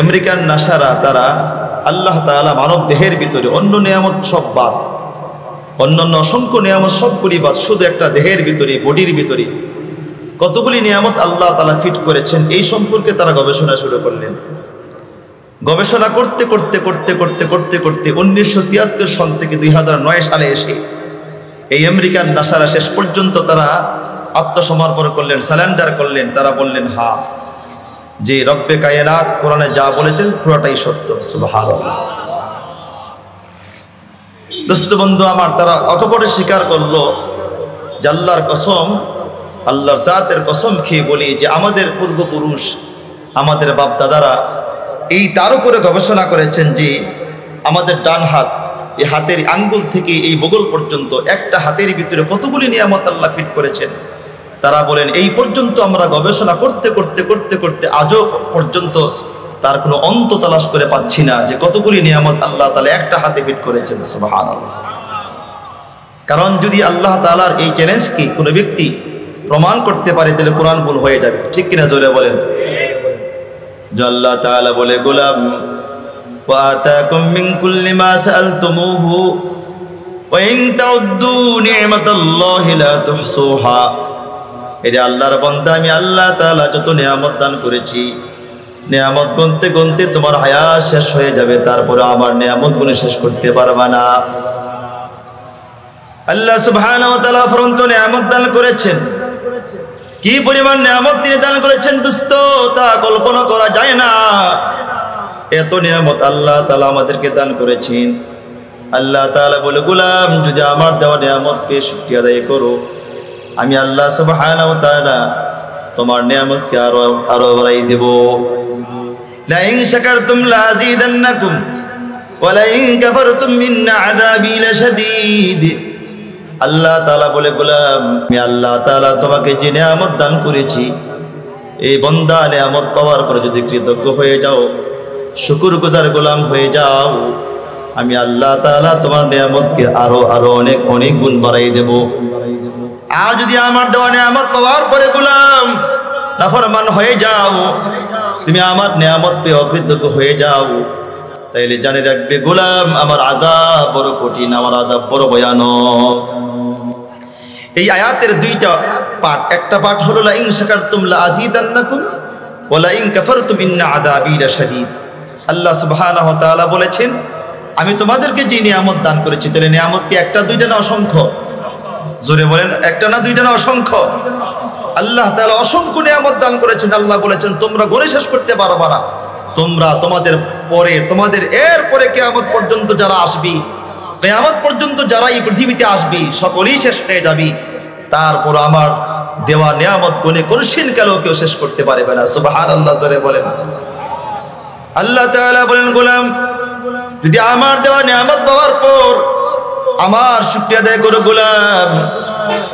American নাসারা তারা আল্লাহ তাআলা মানব দেহের ভিতরে অন্য নিয়ামত সব বাদ, অন্যান্য অসংখ্য নিয়ামত সবগুলি বাদ, শুধু একটা দেহের ভিতরে, বডির ভিতরে কতগুলি নিয়ামত আল্লাহ তাআলা ফিট করেছেন এই সম্পর্কে তারা গবেষণা শুরু করলেন। গবেষণা করতে করতে করতে করতে করতে করতে 1973 সন থেকে 2009 সালে এসে এই আমেরিকান নাসারা শেষ পর্যন্ত তারা আত্মসমর্পণ করলেন, সারেন্ডার করলেন। তারা বললেন হ্যাঁ, যে রব্বে কায়নাত কোরআনে যা বলেছেন পুরোটাই সত্য। সুবহানাল্লাহ। দোস্ত বন্ধু আমার, তারা অকপটে স্বীকার করলো যে আল্লাহর কসম, আল্লাহর জাতের কসম খেয়ে বলি যে আমাদের পূর্বপুরুষ, আমাদের বাপদাদারা এই তার উপরে গবেষণা করেছেন যে আমাদের ডান হাত, এই হাতের আঙ্গুল থেকে এই বগল পর্যন্ত একটা হাতের ভিতরে কতগুলি নিয়ামত আল্লাহ ফিট করেছেন। তারা বলেন এই পর্যন্ত আমরা গবেষণা করতে করতে করতে করতে আজও পর্যন্ত তার কোনো অন্ত তালাশ করে পাচ্ছি না যে কতগুলি নিয়ামত আল্লাহ তাআলা একটা হাতে ফিট করেছেন। সুবহানাল্লাহ। কারণ যদি আল্লাহ তাআলার এই চ্যালেঞ্জকে কোনো ব্যক্তি প্রমাণ করতে পারে তাহলে কোরআন ভুল হয়ে যাবে, ঠিক কিনা জোরে বলেন। যে আল্লাহ তাআলা বলে গোলাম ওয়া আতাকুম মিন কুল্লি মা সাআলতুমুহু ওয়া ইন তাউদ্দু নি'মাতাল্লাহি লা তুহসুহা। এই আল্লাহর বান্দা, আমি আল্লাহ তাআলা যত নিয়ামত দান করেছি, নিয়ামত গুনতে গুনতে তোমার হায়াত শেষ হয়ে যাবে, তারপরে আমার নিয়ামত গুনে শেষ করতে পারবা না। আল্লাহ সুবহানাহু ওয়া তাআলা অফুরন্ত নিয়ামত দান করেছেন। কি পরিমাণ নিয়ামত তিনি দান করেছেন দোস্ত, তা কল্পনা করা যায় না। এত নিয়ামত আল্লাহ তাআলা আমাদেরকে দান করেছেন। আল্লাহ তাআলা বলে গোলাম, যদি আমার দেওয়া নিয়ামত পেয়ে শুকরিয়া আদায় করো, আমি আল্লাহ সুবহানাহু ওয়া তাআলা তোমার নিয়ামতকে আরো বাড়াই দেব। লা ইন শাকারতুম লা আযীদান্নাকুম ওয়া লা ইন কাফারতুম মিন আযাবি লাশাদীদ। আল্লাহ তাআলা বলে গোলাম, আমি আল্লাহ তাআলা তোমাকে যে নিয়ামত দান করেছি, এই বান্দা নিয়ামত পাওয়ার পরে যদি কৃতজ্ঞ হয়ে যাও, শুকরগুজার গোলাম হয়ে যাও, আমি আল্লাহ তাআলা তোমার নিয়ামতকে আরো আরো অনেক অনেক গুণ বাড়াই দেব। আর যদি আমার দেওয়া নিয়ামত পাওয়ার পরে গোলাম নাফরমান হয়ে যাও, তুমি আমার নিয়ামত পেয়ে অকৃতজ্ঞ হয়ে যাও, তাইলে জানে রাখবে গোলাম, আমার আযাব বড় কঠিন, আমার আযাব বড় ভয়ানক। এই আয়াতের দুইটা পার্ট, একটা পার্ট হলো লা ইন শাকারতুম লা আযীদান্নাকুম ওয়া লা ইন কাফারতুম ইন্না আযাবি লাশাদীদ। আল্লাহ সুবহানাহু ওয়া তাআলা বলেছেন, আমি তোমাদেরকে যে নিয়ামত দান করেছি, তাহলে নিয়ামত কি একটা দুইটা না অসংখ্য? জোরে বলেন, একটা না দুইটা না অসংখ্য? আল্লাহ তাআলা অসংখ্য নিয়ামত দান করেছেন। আল্লাহ বলেছেন তোমরা গণে শেষ করতে পারবা না। তোমরা তোমাদের পরে, তোমাদের এর পরে কিয়ামত পর্যন্ত যারা আসবি, কিয়ামত পর্যন্ত যারা এই পৃথিবীতে আসবি, সকলেই শেষ হয়ে যাবি, তারপর আমার দেওয়া নিয়ামত গুণে কোনদিন কালেও কেউ শেষ করতে পারবে না। সুবহানাল্লাহ, জোরে বলেন। আল্লাহ তাআলা বলেন গোলাম, যদি আমার দেওয়া নিয়ামত পাওয়ার পর আমার শুকরিয়া আদায় করো গোলাম,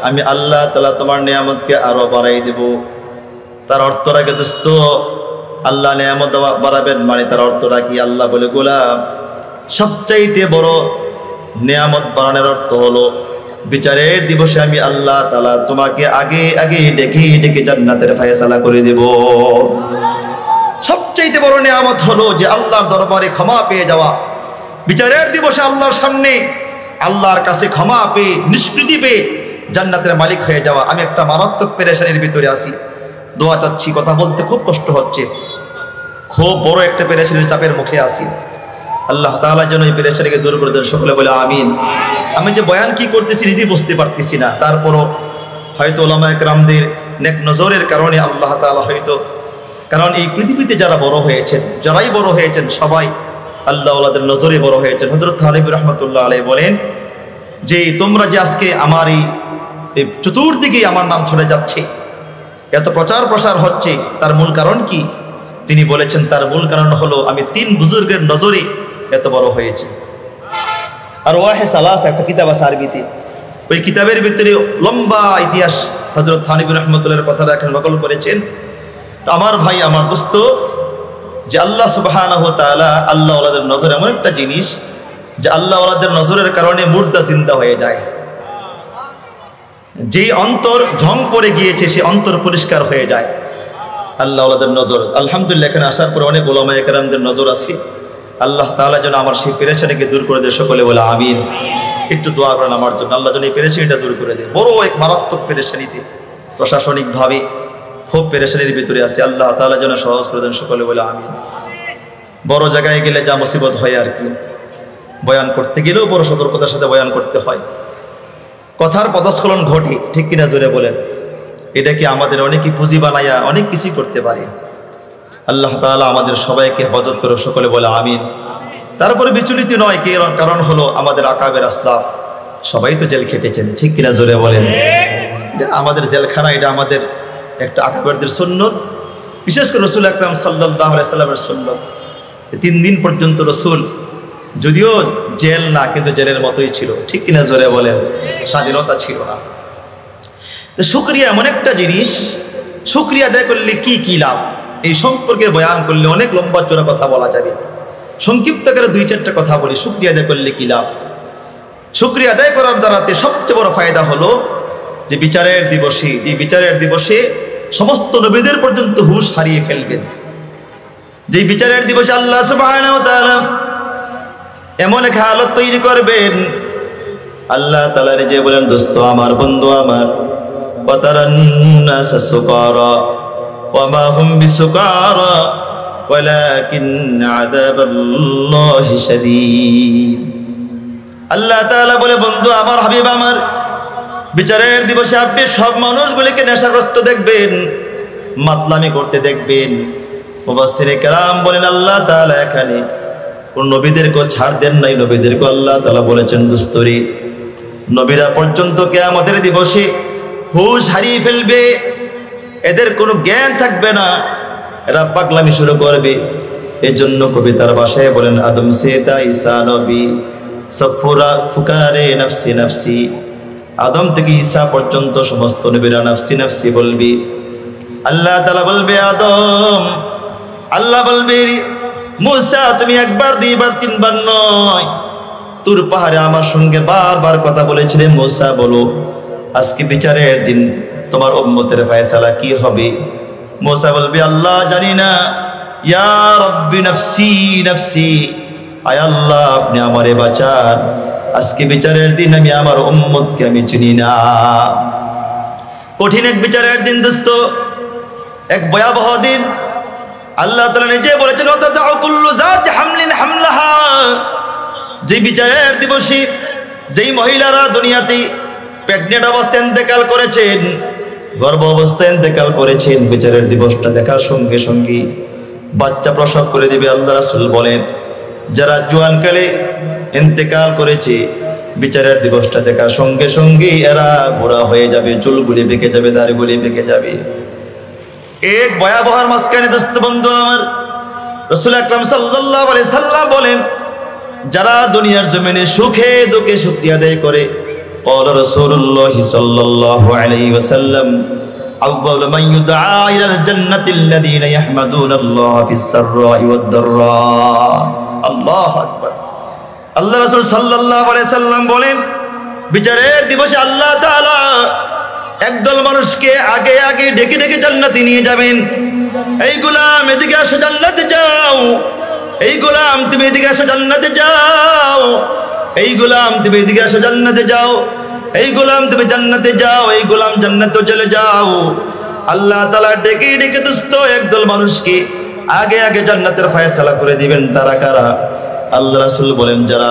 আমি আল্লাহ তাআলা তোমার নিয়ামতকে আরো বাড়াই দেব। তার অর্থটা কি দোস্ত? আল্লাহ নিয়ামত বাড়াবেন মানে তার অর্থটা কি? আল্লাহ বলে গোলাম, সবচাইতে বড় নিয়ামত বাড়ানোর অর্থ হলো বিচারের দিবসে আমি আল্লাহ তাআলা তোমাকে আগে আগে ডেকে ডেকে জান্নাতের ফয়সালা করে দেব। সবচাইতে বড় নিয়ামত হলো যে আল্লাহর দরবারে ক্ষমা পেয়ে যাওয়া, বিচারের দিবসে আল্লাহর সামনে আল্লাহর কাছে ক্ষমা পেয়ে, নিষ্কৃতি পেয়ে জান্নাতের মালিক হয়ে যাওয়া। আমি একটা মারাত্মক পেরেশানির ভিতরে আছি, দোয়া চাচ্ছি, কথা বলতে খুব কষ্ট হচ্ছে, খুব বড় একটা পেরেশানির চাপের মুখে আছি। আল্লাহ তাআলা যেন এই পেরেশানিকে দূর করে দেন, সকলে বলে আমিন। আমি যে বয়ান কি করতেছি নিজেই বুঝতে পারতেছি না, তারপরও হয়তো উলামায়ে কেরামদের নেক নজরের কারণে আল্লাহ তাআলা হয়তো, কারণ এই পৃথিবীতে যারা বড় হয়েছেন, যারাই বড় হয়েছেন, সবাই আল্লাহ ওয়ালাদের নজরে বড় হয়েছেন। হযরত থানভী রাহমাতুল্লাহ আলাইহি বলেন যে তোমরা যে আজকে আমার এই চতুর্দিকে আমার নাম ছড়ে যাচ্ছে, এত প্রচার প্রসার হচ্ছে, তার মূল কারণ কি? তিনি বলেছেন তার মূল কারণ হলো আমি 3 বুজুর্গের নজরে এত বড় হয়েছে। আর ওয়াহে সালাস একটা কিতাব আছে আরবিতে, ওই কিতাবের ভিতরে লম্বা ইতিহাস হযরত থানভী রাহমাতুল্লাহর কথাটা এখানে নকল করেছেন। আমার ভাই, আমার দোস্ত, যে আল্লাহ সুবহানাহু ওয়া তাআলা আল্লাহ ওয়ালাদের নজর এমন একটা জিনিস যে আল্লাহ ওয়ালাদের নজরের কারণে মুর্দা জিন্দা হয়ে যায়। যেই অন্তর ঝং পড়ে গিয়েছে সে অন্তর পরিষ্কার হয়ে যায়। আল্লাহ ওলাদের নজর, আলহামদুলিল্লাহ এখানে আসার পর অনেক ওলামায়ে কেরামদের নজর আছে। আল্লাহ তাআলা যেন আমার সেই পেরেশানিকে দূর করে দেয়, সকলে বলে আমিন। একটু দোয়া করেন আমার জন্য, আল্লাহ যেন এই পেরেশানিটা দূর করে দেয়। বড় এক মারাত্মক পেরেশানিতে, প্রশাসনিকভাবে খুব পেরেশানির ভিতরে আছে, আল্লাহ তাআলা যেন সহজ করে দেন, সকলে বলে আমিন। বড় জায়গায় গেলে যা মুসিবত হয় আর কি, বয়ান করতে গেলেও বড় সতর্কতার সাথে বয়ান করতে হয়, কথার পদস্খলন ঘটে, ঠিক কিনা জোরে বলেন? এটা কি আমাদের অনেকেই পুঁজি বানাইয়া অনেক কিছুই করতে পারে। আল্লাহ তাআলা আমাদের সবাইকে হেফাজত করে, সকলে বলে আমিন। তারপরে বিচলিত নয়, কারণ হলো আমাদের আকাবের আসলাফ সবাই তো জেল খেটেছেন, ঠিক কিনা জোরে বলেন? এটা আমাদের জেলখানা, এটা আমাদের একটা আকাবেরদের সুন্নত, বিশেষ করে রসুল আকরাম সাল্লাল্লাহু আলাইহি সাল্লামের সুন্নত। 3 দিন পর্যন্ত রসুল, যদিও জেল না কিন্তু জেলের মতোই ছিল, ঠিক কিনা জোরে বলেন? স্বাধীনতা ছিল না। তো শুকরিয়া এমন একটা জিনিস, শুকরিয়া আদায় করলে কি কি লাভ, এই সম্পর্কে বয়ান করলে অনেক লম্বা চোরা কথা বলা যাবে। সংক্ষিপ্ত করে 2-4টা কথা বলি, শুকরিয়া আদায় করলে কি লাভ। শুকরিয়া আদায় করার দ্বারাতে সবচেয়ে বড় ফায়দা হলো যে বিচারের দিবসে, যে বিচারের দিবসে সমস্ত নবীদের পর্যন্ত হুঁশ হারিয়ে ফেলবেন। যে বিচারের দিবসে আল্লাহ সুবহানাহু ওয়া তাআলা এমন এক হালত তৈরি করবেন, আল্লাহ তাআলা যে বলেন, দোস্ত আমার, বন্ধু আমার, ওয়াতারান নাস সুকারা ওয়া মা হুম বিসুকারা ওয়ালাকিন আযাবাল্লাহি শাদীদ। আল্লাহ তাআলা বলে, বন্ধু আমার, হাবিব আমার, বিচারের দিবসে আপনি সব মানুষগুলিকে নেশাগ্রস্ত দেখবেন, মাতলামি করতে দেখবেন। মুফাসসিরে কেরাম বলেন, আল্লাহ তাআলা এখানে কোন নবীদেরকে ছাড় দেন নাই, নবীদেরকে আল্লাহ তাআলা বলেছেন, দোস্তরি নবীরা পর্যন্ত কিয়ামতের দিবসে হুঁশ হারিয়ে ফেলবে, এদের কোনো জ্ঞান থাকবে না, এরা পাগলামি শুরু করবে। এই জন্য কবিতার ভাষায় বলেন, আদম সে তা ঈসা নবী সফুরা ফুকারে নফসি নফসি। আদম থেকে ঈসা পর্যন্ত সমস্ত নবীরা নফসি নফসি বলবি। আল্লাহ তাআলা বলবে, আদম, আল্লাহ বলবে, মুসা তুমি একবার, 2বার, 3বার নয়, তুর পাহাড়ে আমার সঙ্গে বারবার কথা বলেছিলে, মুসা বলো আজকে বিচারের দিন তোমার উম্মতের ফয়সালা কি হবে? মুসা বলবে, আল্লাহ জানি না, ইয়া রাব্বি নফসি নফসি, আয় আল্লাহ আপনি আমারে বাঁচান, আজকে বিচারের দিন আমি আমার উম্মতকে আমি চিনি না। কঠিন এক বিচারের দিন দোস্ত, এক ভয়াবহ দিন। আল্লাহ তাআলা নিজে বলেছেন, ওয়াতাযাউ কুল্লু যাতি হামলিন হামলাহা। যে বিচারের দিবসে যেই মহিলারা দুনিয়াতে প্রেগনেন্ট অবস্থায় ইন্তেকাল করেছেন, গর্ভ অবস্থায় ইন্তেকাল করেছেন, বিচারের দিবসটা দেখার সঙ্গে সঙ্গে বাচ্চা প্রসব করে দিবে। আল্লাহ রাসূল বলেন, যারা জোয়ানকালে ইন্তেকাল করেছে, বিচারের দিবসটা দেখার সঙ্গে সঙ্গে এরা বুড়া হয়ে যাবে, চুলগুলি বেঁকে যাবে, দাড়িগুলি বেঁকে যাবে। এক ভয়াবহর মাঝখানে দোস্ত বন্ধু আমার, রাসূল আকরাম সাল্লাল্লাহু আলাইহি সাল্লাম বলেন, যারা দুনিয়ার জমিনে সুখে দুঃখে শুকরিয়া আদায় করে, قال رسول الله صلى الله عليه وسلم أول من يدعى إلى الجنة الذين يحمدون الله في السراء والضراء। الله أكبر। আল্লাহ রাসূল সাল্লাল্লাহু আলাইহি সাল্লাম বলেন, বিচারের দিবসে আল্লাহ তাআলা একদল মানুষকে আগে আগে ডেকে ডেকে জান্নাতে নিয়ে যাবেন। এই গোলাম এদিকে আসো, জান্নাতে যাও। এই গোলাম তুমি এদিকে আসো, জান্নাতে যাও। এই গোলাম তুমি এদিকে আসো, জান্নাতে যাও। এই গোলাম তুমি জান্নাতে যাও, এই গোলাম জান্নাতে চলে যাও। আল্লাহ তাআলা ডেকে ডেকে দোস্ত একদল মানুষকে আগে আগে জান্নাতের ফয়সালা করে দিবেন। তারা কারা? আল্লাহ রাসূল বলেন, যারা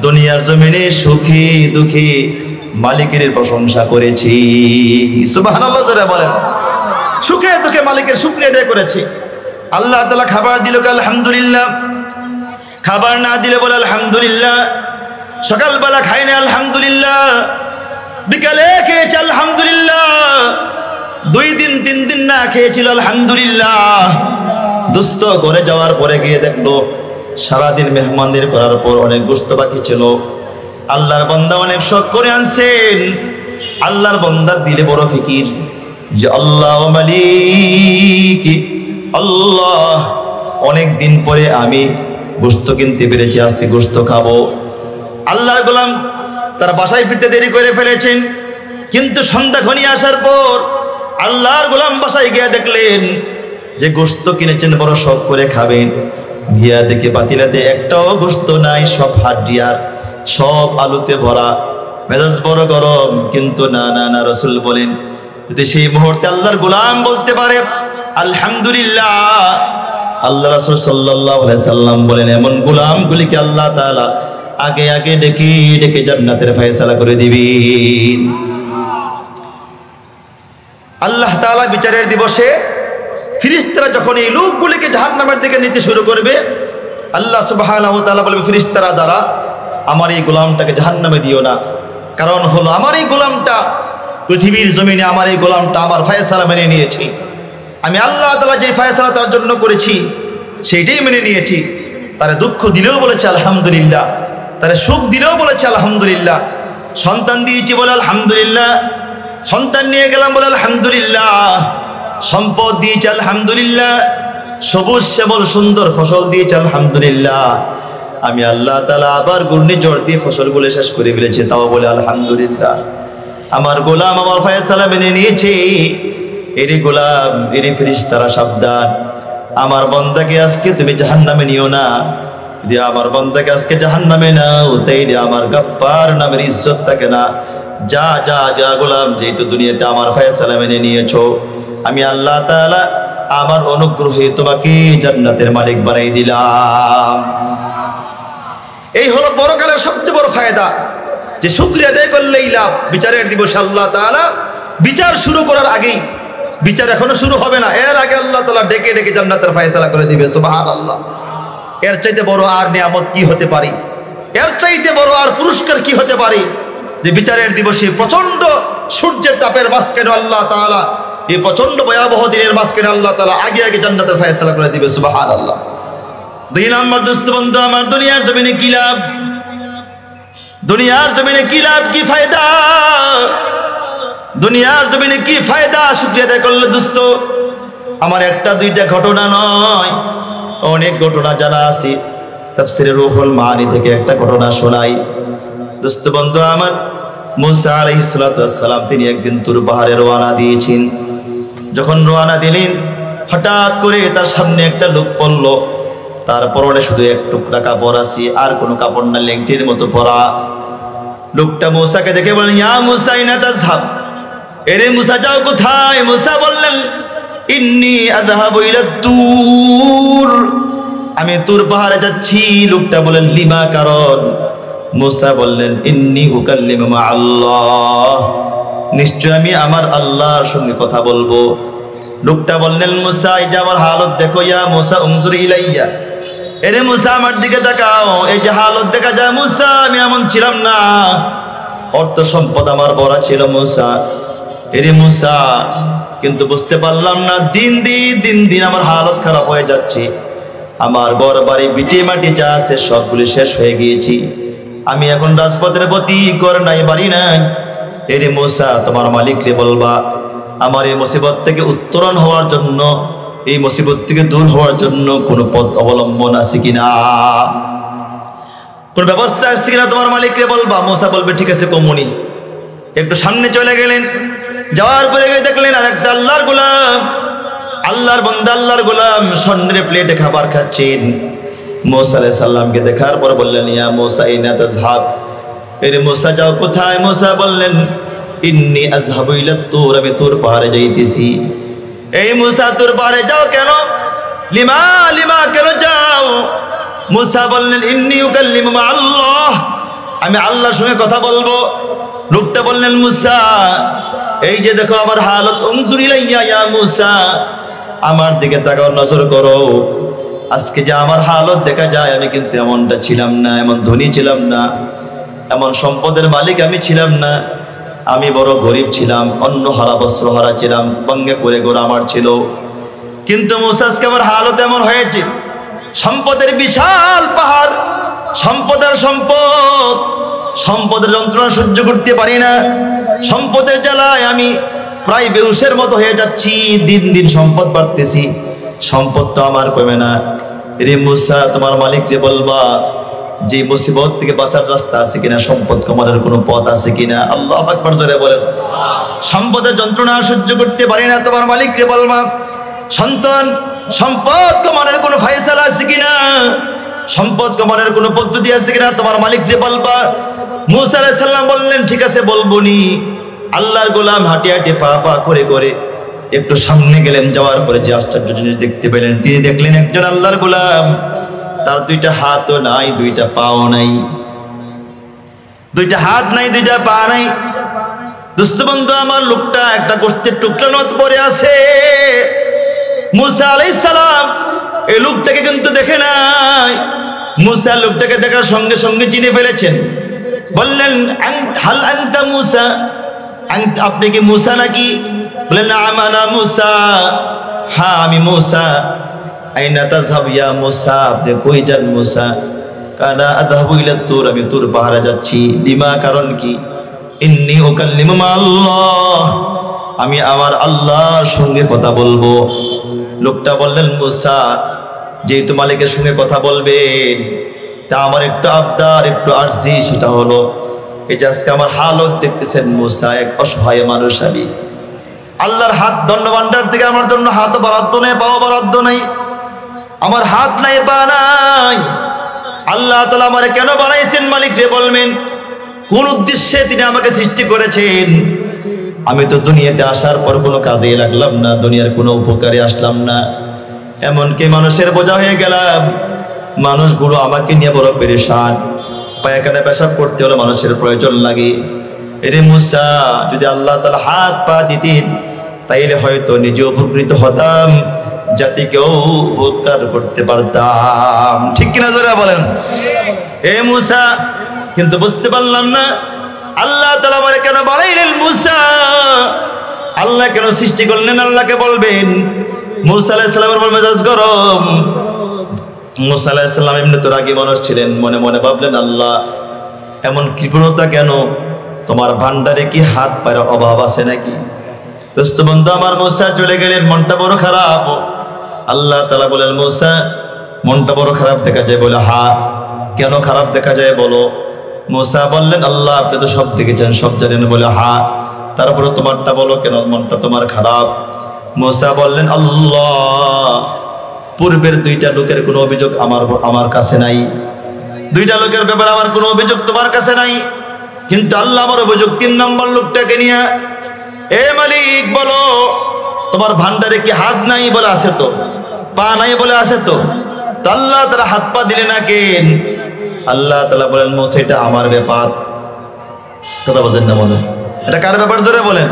দুনিয়ার জমিনে সুখে দুঃখে মালিকের প্রশংসা করেছি। সুবহানাল্লাহ জোরে বলেন। সুখে দুঃখে মালিকের শুকরিয়া আদায় করেছি। আল্লাহ তাআলা খাবার দিল, আলহামদুলিল্লাহ। খাবার না দিলে বলে আলহামদুলিল্লাহ। সকালবেলা খাই না, আলহামদুলিল্লাহ। বিকালে খেয়েছে, আলহামদুলিল্লাহ। 2 দিন 3 দিন না খেয়েছিল, আলহামদুলিল্লাহ। দোস্ত ঘরে যাওয়ার পরে গিয়ে দেখলো সারাদিন মেহমানদের করার পর অনেক গোশত বাকি ছিল। আল্লাহর বান্দা অনেক শখ করে আনছেন। আল্লাহর বান্দার দিলে বড় ফিকির যে আল্লাহ মালিক, আল্লাহ অনেক দিন পরে আমি গোশত কিনতে পেরেছি, আজকে গোশত খাবো। আল্লাহর গোলাম তার বাসায় ফিরতে দেরি করে ফেলেছেন, কিন্তু সন্ধ্যা ঘনিয়ে আসার পর আল্লাহর গোলাম বাসায় গিয়ে দেখলেন যে গোশত কিনেছেন বড় শখ করে খাবেন, গিয়া দেখে পাতিলাতে একটাও গোশত নাই, সব হাড্ডিয়ার, সব আলুতে ভরা, মেজাজ বড় গরম। কিন্তু না না না, রাসূল বলেন যদি সেই মুহূর্তে আল্লাহর গোলাম বলতে পারে আলহামদুলিল্লাহ, আল্লাহ রাসূল সাল্লাল্লাহু আলাইহি সাল্লাম বলেন এমন গোলামগুলিকে আল্লাহ তাআলা আগে আগে ডেকে ডেকে জান্নাতের ফয়সালা করে দিবেন। আল্লাহ তাআলা বিচারের দিবসে ফেরেশতারা যখন এই লোকগুলিকে জাহান্নামের দিকে নিতে শুরু করবে, আল্লাহ সুবহানাহু ওয়া তাআলা বলবে ফেরেশতারা দ্বারা আমার এই গোলামটাকে জাহান্নামে দিও না। কারণ হলো আমার এই গোলামটা পৃথিবীর জমিনে, আমার এই গোলামটা আমার ফয়সালা মেনে নিয়েছি। আমি আল্লাহ তাআলা যে ফয়সালা তার জন্য করেছি সেইটাই মেনে নিয়েছি। তারে দুঃখ দিলেও বলেছে আলহামদুলিল্লাহ, তারে সুখ দিলেও বলেছে আলহামদুলিল্লাহ, সন্তান দিয়েছি বলে আলহামদুলিল্লাহ, সন্তান নিয়ে গেলাম বলে আলহামদুলিল্লাহ, সম্পদ দিয়েছে আলহামদুলিল্লাহ, সবুজ শ্যামল সুন্দর ফসল দিয়েছে আলহামদুলিল্লাহ। আমি আল্লাহ তাআলা আবার ঘূর্ণিঝড় দিয়ে ফসলগুলো শেষ করে ফেলেছি, তাও বলে আলহামদুলিল্লাহ। আমার গোলাম আমার ফয়সালা মেনে নিয়েছে। এরই গোলাম, এরই ফেরেশতারা সাবধান, আমার বান্দাকে আজকে তুমি জাহান্নামে নিও না। যদি আমার বান্দাকে আজকে জাহান্নামে নাও, তাইলে আমার গাফফার নামের ইজ্জত থাকে না। যা যা যা গোলাম, যেহেতু দুনিয়াতে আমার ফয়সালা মেনে নিয়েছো, আমি আল্লাহ তাআলা আমার অনুগ্রহে তোমাকে জান্নাতের মালিক বানাই দিলাম। এই হলো পরকালের সবচেয়ে বড় ফায়দা, যে শুকরিয়া আদায় করলেই লাভ। বিচারের দিবসে আল্লাহ তাআলা বিচার শুরু করার আগেই, বিচার এখনো শুরু হবে না, এর আগে আল্লাহ তাআলা ডেকে ডেকে জান্নাতের ফয়সালা করে দিবে। সুবহানাল্লাহ। এর চাইতে বড় আর নিয়ামত কি হতে পারে? এর চাইতে বড় আর পুরস্কার কি হতে পারে? যে বিচারের দিবসে প্রচন্ড সূর্যের তাপের মাঝখানে আল্লাহ তাআলা, এই প্রচন্ড ভয়াবহ দিনের মাঝখানে আল্লাহ তাআলা আগে আগে জান্নাতের ফয়সালা করে দিবে। সুবহানাল্লাহ। দুই নম্বর দোস্ত বন্ধু আমার, দুনিয়ার জমিনে কি লাভ? দুনিয়ার জমিনে কি লাভ, কি ফায়দা? দুনিয়ার জমিনে কি ফায়দা শুকরিয়া আদায় করলে দোস্ত? আমার একটা দুইটা ঘটনা নয়, অনেক ঘটনা জানা আছে। তাফসীরে রুহুল মাআনি থেকে একটা ঘটনা শোনাই দোস্ত বন্ধু আমার। মুসা আলাইহিস সালাতু ওয়াস সালাম তিনি একদিন তুর পাহাড়ে রওনা দিয়েছেন। যখন রওনা দিলেন, হঠাৎ করে তার সামনে একটা লোক পড়ল, তার পরনে শুধু এক টুকরা কাপড় আছে, আর কোনো কাপড় না, লেংটির মতো পরা। লোকটা মুসাকে দেখে বললেন ইয়া মুসা আইনা তাযহাব, এরে মুসা যাও কোথায়? মুসা বললেন ইন্নী আযহাবু ইলা তুর, আমি তুর পাহাড়ে যাচ্ছি। লোকটা বললেন লিমা, কারণ? মুসা বললেন ইন্নী উকাল্লিমু মা আল্লাহ, নিশ্চয় আমি আমার আল্লাহর সঙ্গে কথা বলবো। লোকটা বললেন মুসা এই যে আমার হালত দেখো, ইয়া মুসা উনজুর ইলাইয়া, এরে মুসা আমার দিকে তাকাও, এই যে হালত দেখা যায় মুসা আমি এমন ছিলাম না, অর্থ সম্পদ আমার ভরা ছিল মুসা, এরে মুসা, কিন্তু বুঝতে পারলাম না দিন দিন আমার হালত খারাপ হয়ে যাচ্ছে। আমার ঘর বাড়ি বিটে মাটি যা আছে সবগুলি শেষ হয়ে গিয়েছি। আমি এখন রাজপথের প্রতি, ঘর নাই বাড়ি নাই। এরে মুসা তোমার মালিকরে বলবা আমার এই মুসিবত থেকে উত্তরণ হওয়ার জন্য, এই মুসিবত থেকে দূর হওয়ার জন্য কোনো পথ অবলম্বন আছে কিনা, কোন ব্যবস্থা আছে কিনা তোমার মালিকরে বলবা। মুসা বলবে ঠিক আছে কমুনি। একটু সামনে চলে গেলেন, যাওয়ার পরে দেখলেন আর একটা আল্লাহর গোলাম, আল্লাহর বান্দা, আল্লাহর গোলাম স্বর্ণের প্লেটে খাবার খাচ্ছেন। মুসা আলাইহিস সালামকে দেখার পর বললেন ইয়া মুসা আইনা তাযহাব, এরে মুসা যাও কোথায়? মুসা বললেন ইন্নী আযহাবু ইলা তুর, আমি তুর পাহাড়ে যাইতেছি। এই মুসা তুর পাহাড়ে যাও কেন? লিমা লিমা, কেন যাও? মুসা বললেন ইন্নী উকাল্লিমু মা আল্লাহ, আমি আল্লাহর সঙ্গে কথা বলবো। লোকটা বললেন মুসা এই যে দেখো আমার হালত, উনজুর ইলাইয়া ইয়া মুসা, আমার দিকে তাকাও, নজর করো। আজকে যে আমার হালত দেখা যায়, আমি কিন্তু এমনটা ছিলাম না, এমন ধনী ছিলাম না, এমন সম্পদের মালিক আমি ছিলাম না। আমি বড় গরিব ছিলাম, অন্ন হারা বস্ত্র হারা ছিলাম, বঙ্গে করে গোড়া আমার ছিল। কিন্তু মুসা আজকে আমার হালত এমন হয়েছে, সম্পদের বিশাল পাহাড়, সম্পদের সম্পদ, সম্পদের যন্ত্রণা সহ্য করতে পারি না, সম্পদের জ্বালায় আমি প্রায় বেহুশের মতো হয়ে যাচ্ছি। দিন দিন সম্পদ বাড়তেছি, সম্পদ তো আমার কমে না। রে মুসা তোমার মালিককে বলবা যে মুসিবত থেকে বাঁচার রাস্তা আছে কিনা, সম্পদ কমানোর কোনো পথ আছে কিনা। আল্লাহু আকবার জোরে বলেন। সম্পদের যন্ত্রণা সহ্য করতে পারি না, তোমার মালিককে বলবা। সন্তান সম্পদ কমানোর কোনো ফায়সালা আছে কিনা, সম্পদ কমানোর কোনো পদ্ধতি আছে কিনা তোমার মালিককে বলবা। মূসা আলাইহিস সালাম বললেন ঠিক আছে বলবনি। আল্লাহর গোলাম হাঁটি হাঁটি পা পা করে করে একটু সামনে গেলেন, যাওয়ার পরে যে আশ্চর্য জিনিস দেখতে পেলেন, তিনি দেখলেন একজন আল্লাহর গোলাম, তার দুইটা হাতও নাই, দুইটা পাও নাই, দুইটা হাত নাই, দুইটা পা নাই। দোস্ত বন্ধু আমার, লোকটা একটা গোশতের টুকরা নত পড়ে আছে। মূসা আলাইহিস সালাম এই লোকটাকে কিন্তু দেখে নাই। মূসা লোকটাকে দেখার সঙ্গে সঙ্গে চিনে ফেলেছেন। বললেন হাল আনতা মূসা, আপনি কি মূসা নাকি? বললেন নাম আনা মূসা, হ্যাঁ আমি মূসা। আইনা তাযহাব ইয়া মূসা, আপনি কই যান মূসা? কানা আযহাবু ইলা তুর, আমি তুর পাহাড়ে যাচ্ছি। লিমা, কারণ কি? ইন্নী উকাল্লিমু মা আল্লাহ, আমি আমার আল্লাহর সঙ্গে কথা বলবো। লোকটা বললেন মূসা যেহেতু মালিকের সঙ্গে কথা বলবেন, তা আমার একটু আবদার, একটু আরজি, সেটা হলো এই যে আজকে আমার হালত দেখতেছেন মূসা, এক অসহায় মানুষ আমি। আল্লাহর হাত দণ্ডভাণ্ডার থেকে আমার জন্য হাত বরাদ্দ নেই, পাও বরাদ্দ নেই, আমার হাত নাই, পা নাই। আল্লাহ তাআলা আমারে কেন বানাইছেন মালিক রে বলবেন, কোন উদ্দেশ্যে তিনি আমাকে সৃষ্টি করেছেন? আমি তো দুনিয়াতে আসার পর কোনো কাজেই লাগলাম না, দুনিয়ার কোনো উপকারে আসলাম না, এমনকি মানুষের বোঝা হয়ে গেলাম। মানুষগুলো আমাকে নিয়ে বড় পেরেশান, পায়খানা পেশাব করতে হলে মানুষের প্রয়োজন লাগে। এরে মূসা, যদি আল্লাহ তাআলা হাত পা দিতেন তাইলে হয়তো নিজে উপকৃত হতাম, জাতিকেও উপকার করতে পারতাম। ঠিক কিনা জোরে বলেন? এ মূসা, কিন্তু বুঝতে পারলাম না আল্লাহ তাআলা আমারে কেন বানাইলেন মূসা, আল্লাহ কেন সৃষ্টি করলেন? আল্লাহকে বলবেন। মূসা আলাইহিস সালামের মেজাজ গরম। মূসা আলাইহিস সালাম এমনি তো রাগী মানুষ ছিলেন, মনে মনে ভাবলেন আল্লাহ এমন কৃপণতা কেন? তোমার ভান্ডারে কি হাত পায়ের অভাব আছে নাকি? দোস্ত বন্ধু আমার, মূসা চলে গেলেন, মনটা বড় খারাপ। আল্লাহ তাআলা বলেন মূসা মনটা বড় খারাপ দেখা যায়? বলে হ্যাঁ। কেন খারাপ দেখা যায় বলো? মূসা বললেন আল্লাহ আপনি তো সব দেখেছেন, সব জানেন। বলে হ্যাঁ। তারপরে তোমারটা বলো, কেন মনটা তোমার খারাপ? মূসা বললেন আল্লাহ পূর্বের দুইটা লোকের কোনো অভিযোগ আমার কাছে নাই, দুইটা লোকের ব্যাপারে আমার কোনো অভিযোগ তোমার কাছে নাই, কিন্তু আল্লাহ আমার অভিযোগ 3 নম্বর লোকটাকে নিয়ে। এ মালিক বলো তোমার ভান্ডারে কি হাত নাই? বলে আছে তো। পা নাই? বলে আছে তো। আল্লাহ তারা হাত পা দিলে না কেন? আল্লাহ তাআলা বলেন মূসা এটা আমার ব্যাপার। কথা বলেন না মনে? এটা কার ব্যাপার জোরে বলেন?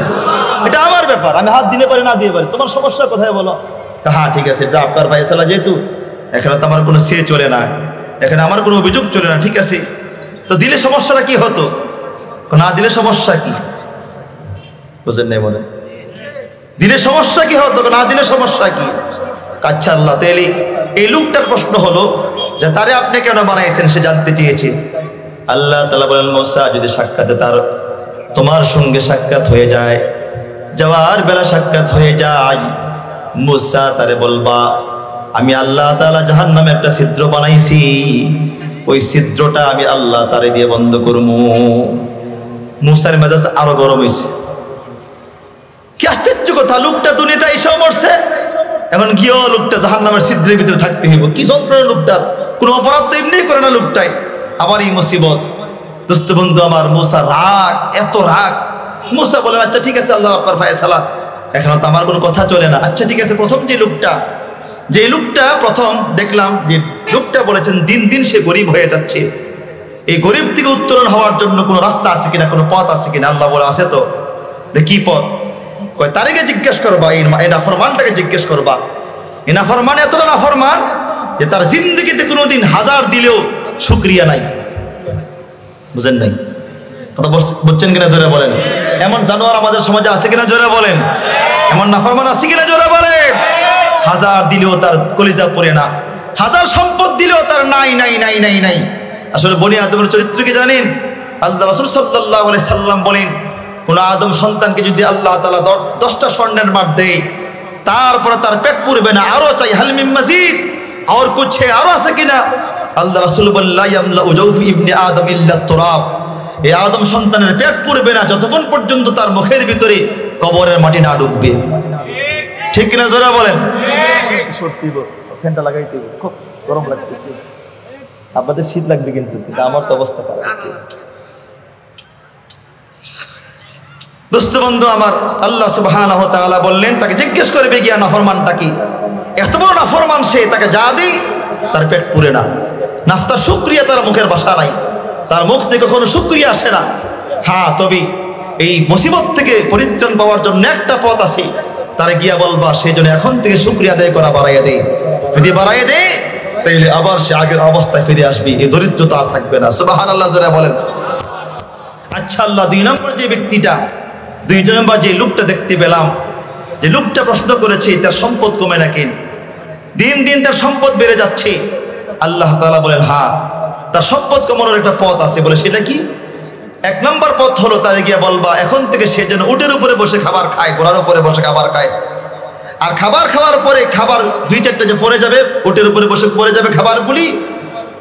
এটা আমার ব্যাপার, আমি হাত দিতে পারি না দিতে পারি, তোমার সমস্যা কোথায় বলো? হ্যাঁ ঠিক আছে, এটা আপনার ফায়সালা, যেহেতু এখানে তো আমার কোনো সে চলে না, এখানে আমার কোনো অভিযোগ চলে না, ঠিক আছে। তো দিলে সমস্যাটা কি হতো? না দিলে সমস্যা কি? বুঝেন নাই মনে? দিলে সমস্যা কি হতো, না দিলে সমস্যা কি? আচ্ছা আল্লাহ তাআলা এই লোকটার প্রশ্ন হলো যে তারে আপনি কেন বানাইছেন, সে জানতে চেয়েছে। আল্লাহ তাআলা বলেন মূসা যদি সাক্ষাতে তোমার সঙ্গে সাক্ষাৎ হয়ে যায়, যাওয়ার বেলা সাক্ষাৎ হয়ে যায়, মূসা তারে বলবা আমি আল্লাহ তাআলা জাহান্নামে একটা ছিদ্র বানাইছি, ওই ছিদ্রটা আমি আল্লাহ তারে দিয়ে বন্ধ করবো। মূসার মেজাজ আরো গরম হয়েছে। কি আশ্চর্য কথা, লোকটা দুনিয়াতে এসেও মরছে, এখন গিয়েও লোকটা জাহান্নামের ছিদ্রের ভিতরে থাকতে হইব। কি যন্ত্রণা লোকটার, কোনো অপরাধ তো এমনি করে না লোকটাই, আবার এই মুসিবত। দোস্ত বন্ধু আমার, মূসা রাগ, এত রাগ। মূসা বলেন আচ্ছা ঠিক আছে আল্লাহ আপনার ফায়সালা, এখন তো আমার কোনো কথা চলে না। আচ্ছা ঠিক আছে, প্রথম যে লোকটা প্রথম দেখলাম যে লোকটা বলেছেন দিন দিন সে গরিব হয়ে যাচ্ছে, এই গরিব থেকে উত্তরণ হওয়ার জন্য কোনো রাস্তা আছে কিনা, কোনো পথ আছে কিনা? আল্লাহ বলে আছে তো। কি পথ? কয় তারিখে জিজ্ঞেস করবা, এই নাফরমানটাকে জিজ্ঞেস করবা। এই নাফরমান এতটা নাফরমান যে তার জিন্দগিতে কোনোদিন 1000 দিলেও শুকরিয়া নাই। বুঝেন নাই কথা? বুঝছেন কিনা জোরে বলেন? এমন জানোয়ার আমাদের সমাজে আছে কিনা জোরে বলেন? এমন নাফরমান আছে কিনা জোরে বলেন? 1000 দিলেও তার কলিজা পড়ে না, 1000 সম্পদ দিলেও তার নাই নাই নাই নাই নাই। আসলে বনি আদমের চরিত্র কি জানেন? আল্লাহ রাসূল সাল্লাল্লাহু আলাইহি সাল্লাম বলেন কোন আদম সন্তানকে যদি আল্লাহ তাআলা 10টা স্বর্ণের মাঠ দেয়, তারপরে তার পেট পুরবে না, আরো চাই, হাল মিন মাজিদ, আর কুছে আরো আছে কিনা? আল্লাহ রাসূল বললেন লা ইয়ামলাউ জাওফ ইবনে আদম ইল্লা তুরাব, এই আদম সন্তানের পেট পুরবে না যতক্ষণ পর্যন্ত তার মুখের ভিতরে কবরের মাটি না ঢুকবে। ঠিক কিনা জোরে বলেন? সত্যি ফ্যানটা লাগাইতে খুব গরম লাগতেছে। আপনাদের শীত লাগবে কিন্তু আমার তো অবস্থা খারাপ। দোস্ত বন্ধু আমার, আল্লাহ সুবহানাহু ওয়া তাআলা বললেন তাকে জিজ্ঞেস করবে গিয়া নাফরমানটা কি, এত বড় নাফরমান সে, তাকে যা দিই তার পেট পুরে না, নাফতার শুকরিয়া তার মুখের ভাষা নাই, তার মুখ থেকে কখনো শুকরিয়া আসে না। হ্যাঁ, তবে এই মুসিবত থেকে পরিত্রাণ পাওয়ার জন্য একটা পথ আছে, তারা গিয়া বলবা সেই জন্য এখন থেকে শুকরিয়া আদায় করা বাড়াইয়া দেয়। যদি বাড়াইয়া দেয় তাইলে আবার সে আগের অবস্থায় ফিরে আসবে, এই দরিদ্রতা আর থাকবে না। সুবহানাল্লাহ জোরে বলেন। আচ্ছা আল্লাহ, 2 নম্বর যে ব্যক্তিটা, 2 নম্বর যে লোকটা দেখতে পেলাম, যে লোকটা প্রশ্ন করেছে তার সম্পদ কমে নাকি, দিন দিন তার সম্পদ বেড়ে যাচ্ছে। আল্লাহ তাআলা বলেন হ্যাঁ, তার সম্পদ কমানোর একটা পথ আছে। বলে সেটা কি? 1 নম্বর পথ হলো তারে গিয়া বলবা এখন থেকে সে যেন উটের উপরে বসে খাবার খায়, ঘোড়ার উপরে বসে খাবার খায়। আর খাবার খাওয়ার পরে খাবার 2-4টা যে পড়ে যাবে, উটের উপরে বসে পড়ে যাবে খাবারগুলি,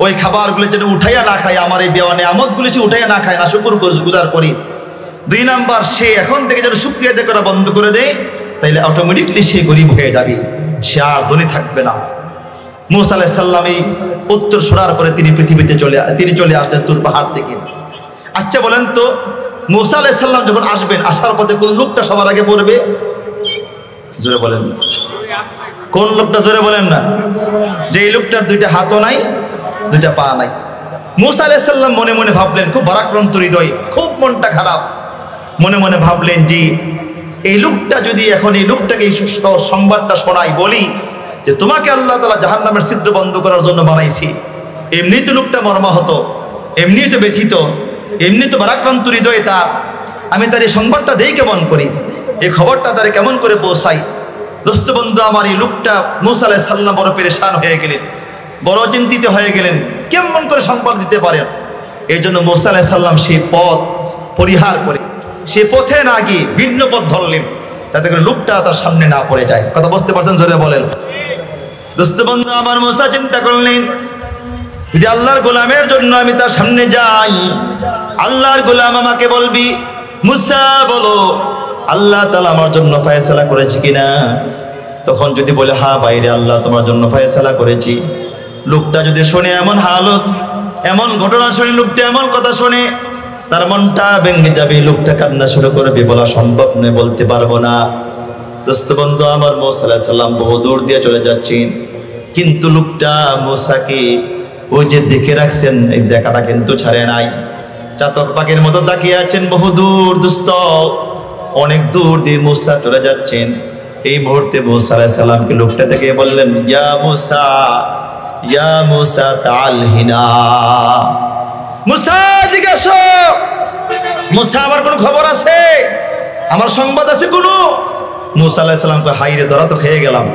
ওই খাবারগুলি যেন উঠাইয়া না খায়, আমার এই দেওয়া নেয়ামতগুলি সে উঠাইয়া না খায়, না শুকর গুজার করি। 2 নম্বর, সে এখন থেকে যেন শুকরিয়া আদায় করা বন্ধ করে দেয়, তাইলে অটোমেটিকলি সে গরিব হয়ে যাবে, সে আর ধনী থাকবে না। মূসা আলাইহিস সালাম এই উত্তর শোনার পরে তিনি পৃথিবীতে চলে আসলেন তুর পাহাড় থেকে। আচ্ছা বলেন তো, মূসা আলাইহিস সালাম যখন আসবেন, আসার পথে কোন লোকটা সবার আগে পড়বে? জোরে বলেন না। কোন লোকটা? জোরে বলেন না। যে এই লোকটার 2টা হাতও নাই, 2টা পা নাই। মূসা আলাইহিস সালাম মনে মনে ভাবলেন, খুব ভারাক্রান্ত হৃদয়, খুব মনটা খারাপ, মনে মনে ভাবলেন যে এই লোকটা যদি এখন এই লোকটাকে এই সংবাদটা শোনাই, বলি যে তোমাকে আল্লাহ তাআলা জাহান্নামের ছিদ্র বন্ধ করার জন্য বানাইছি, এমনি তো লোকটা মর্মাহত, এমনি তো ব্যথিত, এমনি তো ভারাক্রান্ত হৃদয় তার, আমি তার এই সংবাদটা দেই কেমন করি, এই খবরটা তারে কেমন করে পৌঁছাই? দোস্ত বন্ধু আমার, এই লোকটা মূসা আলাইহিস সালাম বড় পেরেশান হয়ে গেলেন, বড় চিন্তিত হয়ে গেলেন, কেমন করে সংবাদ দিতে পারেন। এই জন্য মূসা আলাইহিস সালাম সেই পথ পরিহার করে সে পথে না গিয়ে ভিন্ন পথ ধরলেন, যাতে করে লোকটা তার সামনে না পড়ে যায়। কথা বুঝতে পারছেন? জোরে বলেন। দোস্ত বন্ধু আমার, মূসা চিন্তা করলেন যদি আল্লাহর গোলামের জন্য আমি তার সামনে যাই, আল্লাহর গোলাম আমাকে বলবি মূসা বলো আল্লাহ তাআলা আমার জন্য ফয়সালা করেছে কিনা। তখন যদি বলে হ্যাঁ বাইরে আল্লাহ তোমার জন্য ফয়সালা করেছি, লোকটা যদি শোনে এমন হালত, এমন ঘটনা শুনে, লোকটা এমন কথা শুনে, তার মনটা ভেঙে যাবে, লোকটা কান্না শুরু করবে, বলা সম্ভব নয়, বলতে পারবো না। দোস্ত বন্ধু আমার, মূসা আলাইহিস সালাম বহু দূর দিয়ে চলে যাচ্ছেন, কিন্তু লোকটা মূসাকে ওই যে দেখে রাখছেন, এই দেখাটা কিন্তু ছাড়ে নাই, চাতক পাখির মতো তাকিয়ে আছেন বহু দূর। দোস্ত, অনেক দূর দিয়ে মূসা চলে যাচ্ছেন। এই মুহূর্তে মূসা আলাইহিস সালামকে লোকটা থেকে বললেন ইয়া মূসা তাআল হিনা, মূসা এদিকে আসো, মূসা আমার কোনো খবর আছে, আমার সংবাদ আছে কোনো? মূসা আলাইহিস সালামকে হাইরে ধরা তো খেয়ে গেলাম।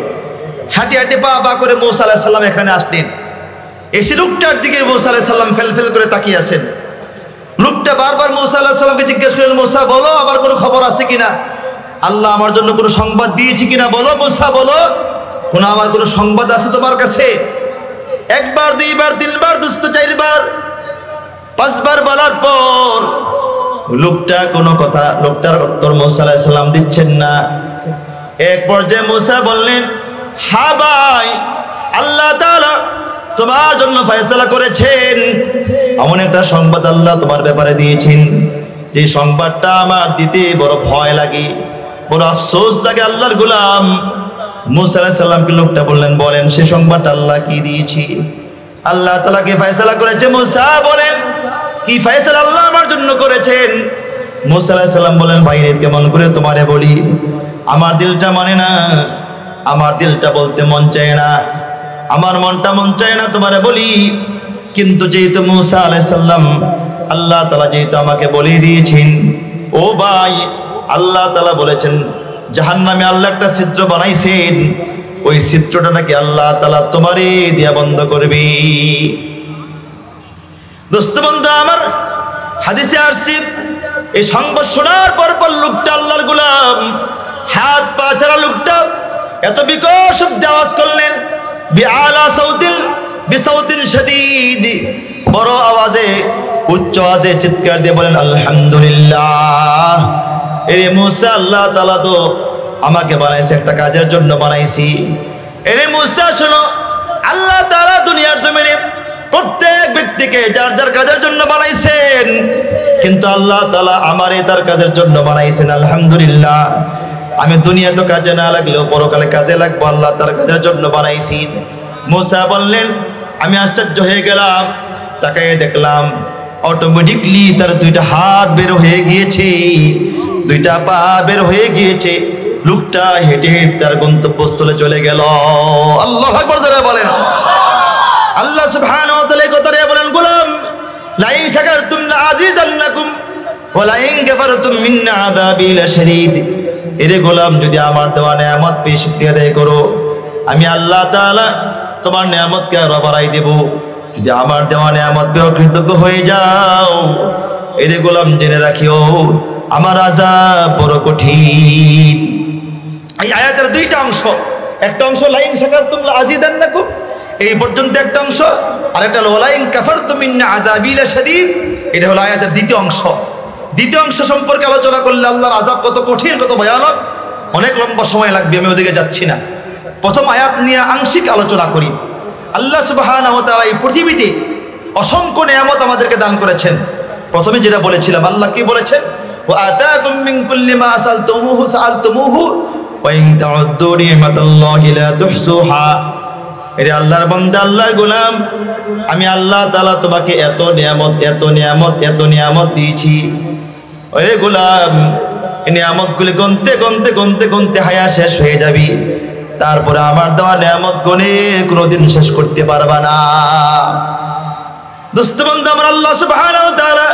হাঁটি হাঁটি পা পা করে মূসা আলাইহিস সালাম এখানে আসলেন। এসে লোকটার দিকে মূসা আলাইহিস সালাম ফেল করে তাকিয়ে আছেন। লোকটা বারবার মূসা আলাইহিস সালামকে জিজ্ঞেস করলেন, মূসা বলো আমার কোনো খবর আছে কিনা, আল্লাহ আমার জন্য কোনো সংবাদ দিয়েছে কিনা, বলো মূসা বলো, আমার কোনো সংবাদ আছে তোমার কাছে? 1 বার 2 বার 3 বার দোস্ত 4 বার 5 বার বলার পর লোকটা কোনো কথা, লোকটার উত্তর মূসা আলাইহিস সালাম দিচ্ছেন না। এক পর্যায়ে মূসা বললেন হ্যাঁ ভাই, আল্লাহ তাআলা তোমার জন্য ফয়সালা করেছেন, এমন একটা সংবাদ আল্লাহ তোমার ব্যাপারে দিয়েছেন, যে সংবাদটা আমার দিতে বড় ভয় লাগে, বড় আফসোস লাগে। আল্লাহর গোলাম মূসা আলাইহিস সালামকে লোকটা বললেন, বলেন সে সংবাদটা আল্লাহ কি দিয়েছি? আল্লাহ তাআলা কি ফয়সালা করেছে? মূসা বলেন কি ফয়সালা আল্লাহ আমার জন্য করেছেন? মূসা আলাইহিস সালাম বলেন ভাই রে, কেমন করে তোমারে বলি, আমার দিলটা মানে না, আমার দিলটা বলতে মন চায় না, আমার মনটা মন চায় না তোমারে বলি, কিন্তু যেহেতু মূসা আলাইহিস সালাম আল্লাহ তাআলা যেহেতু আমাকে বলে দিয়েছেন, ও ভাই আল্লাহ তাআলা বলেছেন জাহান্নামে আল্লাহ একটা ছিদ্র বানাইছেন, ওই ছিদ্রটা নাকি আল্লাহ তাআলা তোমারে দিয়া বন্ধ করবে। দোস্ত বন্ধু আমার, হাদিসে আসছে এই সংবাদ শোনার পর লোকটা আল্লাহর গোলাম হাত পা ছাড়া লোকটা এত বিকট শব্দে আওয়াজ করলেন, বিআলা বিসাউতিন শাদীদ, বড় আওয়াজে উচ্চ আওয়াজে চিৎকার দিয়ে বলেন আলহামদুলিল্লাহ। এরে মূসা, আল্লাহ তাআলা তো আমাকে বানাইছে একটা কাজের জন্য বানাইছি, এরে মুসা শোনো, আল্লাহ তাআলা দুনিয়ার জমিনে প্রত্যেক ব্যক্তিকে যার যার কাজের জন্য বানাইছেন, কিন্তু আল্লাহ তাআলা আমারে তার কাজের জন্য বানাইছেন। আলহামদুলিল্লাহ, আমি দুনিয়া তো কাজে না লাগলেও পরকালে কাজে লাগবো, আল্লাহ তার কাজের জন্য বানাইছেন। মুসা বললেন, আমি আশ্চর্য হয়ে গেলাম, তাকায় দেখলাম অটোমেটিকলি তার দুইটা হাত বের হয়ে গিয়েছে, দুইটা পা বের হয়ে গিয়েছে। লোকটা হেঁটে হেঁটে তার গন্তব্যস্থলে চলে গেল। আল্লাহু আকবার জোরে বলেন। আল্লাহ সুবহানাহু ওয়া তাআলা কথা বলেন, গোলাম লাইন শাকারতুম লাযিদান্নাকুম ওয়া লাইন কাফারতুম মিন আযাবি লাশাদীদ। এরে গোলাম, যদি আমার দেওয়া নিয়ামত পেয়ে শুকরিয়া আদায় করো, আমি আল্লাহ তাআলা তোমার নিয়ামতকে আরো বাড়াই দেব। যদি আমার দেওয়া নিয়ামত পেয়ে অকৃতজ্ঞ হয়ে যাও, এরে গোলাম জেনে রাখিও আমার আযাব বড় কঠিন। এই আয়াতের দুইটা অংশ, একটা অংশ লাইন শাকারতুম লাযিদান্নাকুম এই পর্যন্ত একটা অংশ, আর একটা হলো লাইন কাফারতুম মিন আযাবি লাশাদীদ, এটা হলো আয়াতের দ্বিতীয় অংশ। দ্বিতীয় অংশ সম্পর্কে আলোচনা করলে আল্লাহর আযাব কত কঠিন, কত ভয়ানক, অনেক লম্বা সময় লাগবে, আমি ওদিকে যাচ্ছি না। প্রথম আয়াত নিয়ে আংশিক আলোচনা করি। আল্লাহ সুবহানাহু ওয়া তাআলা এই পৃথিবীতে অসংখ্য নিয়ামত আমাদেরকে দান করেছেন। প্রথমে যেটা বলেছিলাম, আল্লাহ কি বলেছেন? ওয়া আতাকুম মিন কুল্লি মা সাআলতুমুহু ওয়া ইন তাউদ্দু নি'মাতাল্লাহি লা তুহসুহা। এরে আল্লাহর বান্দা, আল্লাহর গোলাম, আমি আল্লাহ তাআলা তোমাকে এত নিয়ামত এত নিয়ামত এত নিয়ামত দিয়েছি। ওরে গোলাম, এই নিয়ামতগুলি গনতে গনতে গনতে গনতে হায়া শেষ হয়ে যাবি, তারপরে আমার দেওয়া নিয়ামত গনে কোনোদিন শেষ করতে পারবা না। দোস্ত বন্ধু আমার, আল্লাহ সুবহানাহু ওয়া তাআলা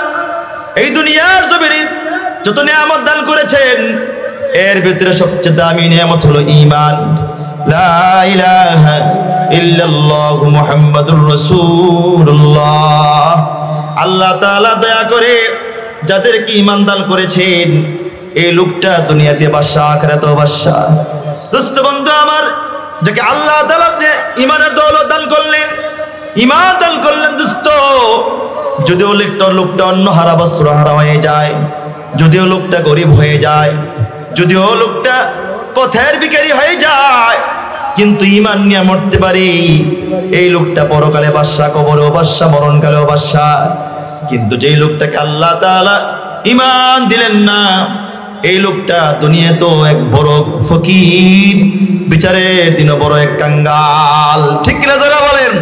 এই দুনিয়ার জমিনে যত নিয়ামত দান করেছেন, এর ভিতরে সবচেয়ে দামি নিয়ামত হলো ঈমান। লা ইলাহা ইল্লাল্লাহু মুহাম্মাদুর রাসূলুল্লাহ। আল্লাহ তাআলা দয়া করে যাদেরকে ঈমান দান করেছেন, এই লোকটা দুনিয়াতে বাদশা, আখিরাতেও বাদশা। দোস্ত বন্ধু আমার, যাকে আল্লাহ তাআলা ঈমানের দৌলত দান করলেন, ঈমান দান করলেন, দোস্ত, যদিও লোকটা অন্য হারা বস্ত্র হারা হয়ে যায়, যদিও লোকটা গরিব হয়ে যায়, যদিও লোকটা পথের ভিখারি হয়ে যায়, কিন্তু ঈমান নিয়ে মরতে পারে। এই লোকটা পরকালে বাদশা, কবরেও বাদশা, মরণকালেও বাদশা। কিন্তু যেই লোকটাকে আল্লাহ তাআলা ঈমান দিলেন না, এই লোকটা দুনিয়াতেও এক বড় ফকির, বিচারের দিনও বড় এক কাঙ্গাল। ঠিক কিনা যারা বলেন?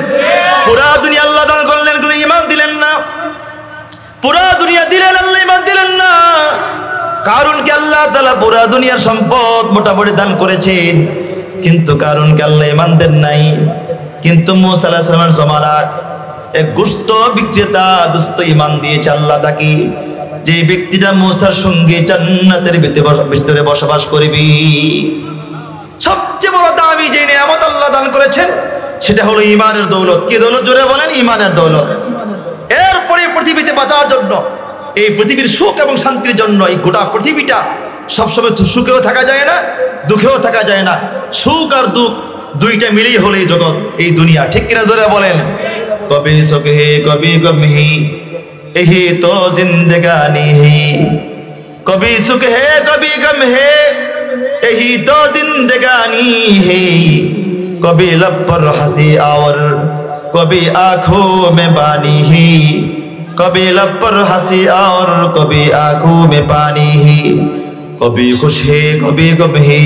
পুরা দুনিয়া আল্লাহ দান করলেন, কোনো ঈমান দিলেন না। পুরা দুনিয়া দিলেন, আল্লাহ ঈমান দিলেন না। কারুনকে আল্লাহ তাআলা পুরা দুনিয়ার সম্পদ মোটামুটি দান করেছেন, কিন্তু কারুনকে আল্লাহ ঈমান দেন নাই। কিন্তু মূসা আলাইহিস সালামের জমানার এক গোশত বিক্রেতা দোস্ত ঈমান দিয়েছে আল্লাহ তাকে, যে ব্যক্তিটা মূসার সঙ্গে জান্নাতের ভিতরে বসবাস করবি। সবচেয়ে বড় দামি যে নিয়ামত আল্লাহ দান করেছেন, সেটা হলো ঈমানের দৌলত। কি দৌলত? জোরে বলেন, ঈমানের দৌলত। এরপরে পৃথিবীতে বাঁচার জন্য, এই পৃথিবীর সুখ এবং শান্তির জন্য, এই গোটা পৃথিবীটা সবসময় সুখেও থাকা যায় না, দুঃখেও থাকা যায় না। সুখ আর দুঃখ দুইটা মিলেই হলো এই জগৎ, এই দুনিয়া। ঠিক কিনা জোরে বলেন? কবি সুখ হে কবি গম হে, यही तो जिंदगानी है। कभी सुख है कभी गम है, यही तो जिंदगानी है। कभी लब पर हंसी और कभी आंखों में पानी है। कभी लब पर हंसी और कभी आंखों में पानी है। कभी खुश है कभी गम है,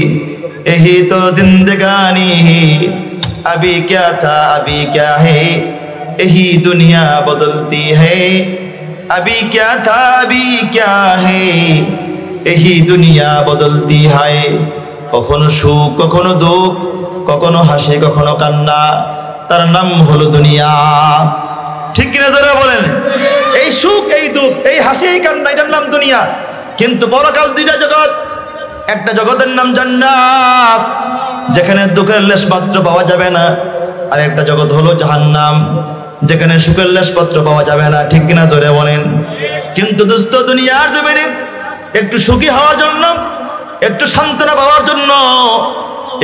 यही तो जिंदगानी है। अभी क्या था अभी क्या है, यही दुनिया बदलती है। अभी क्या था अभी क्या है, यही दुनिया बदलती है। কখনো সুখ কখনো দুঃখ, কখনো হাসি কখনো কান্না, তার নাম হলো দুনিয়া। ঠিক কিনা যারা বলেন? এই সুখ এই দুঃখ এই হাসি এই কান্না, এটার নাম দুনিয়া। কিন্তু পরকাল দুইটা জগৎ, একটা জগতের নাম জান্নাত, যেখানে দুঃখের লেশ মাত্র পাওয়া যাবে না, আর একটা জগৎ হলো জাহান্নাম, যেখানে সুখের লেশপত্র পাওয়া যাবে না। ঠিক কিনা জোরে বলেন? কিন্তু দোস্ত, দুনিয়ার জমিনে একটু সুখী হওয়ার জন্য, একটু সান্ত্বনা পাওয়ার জন্য,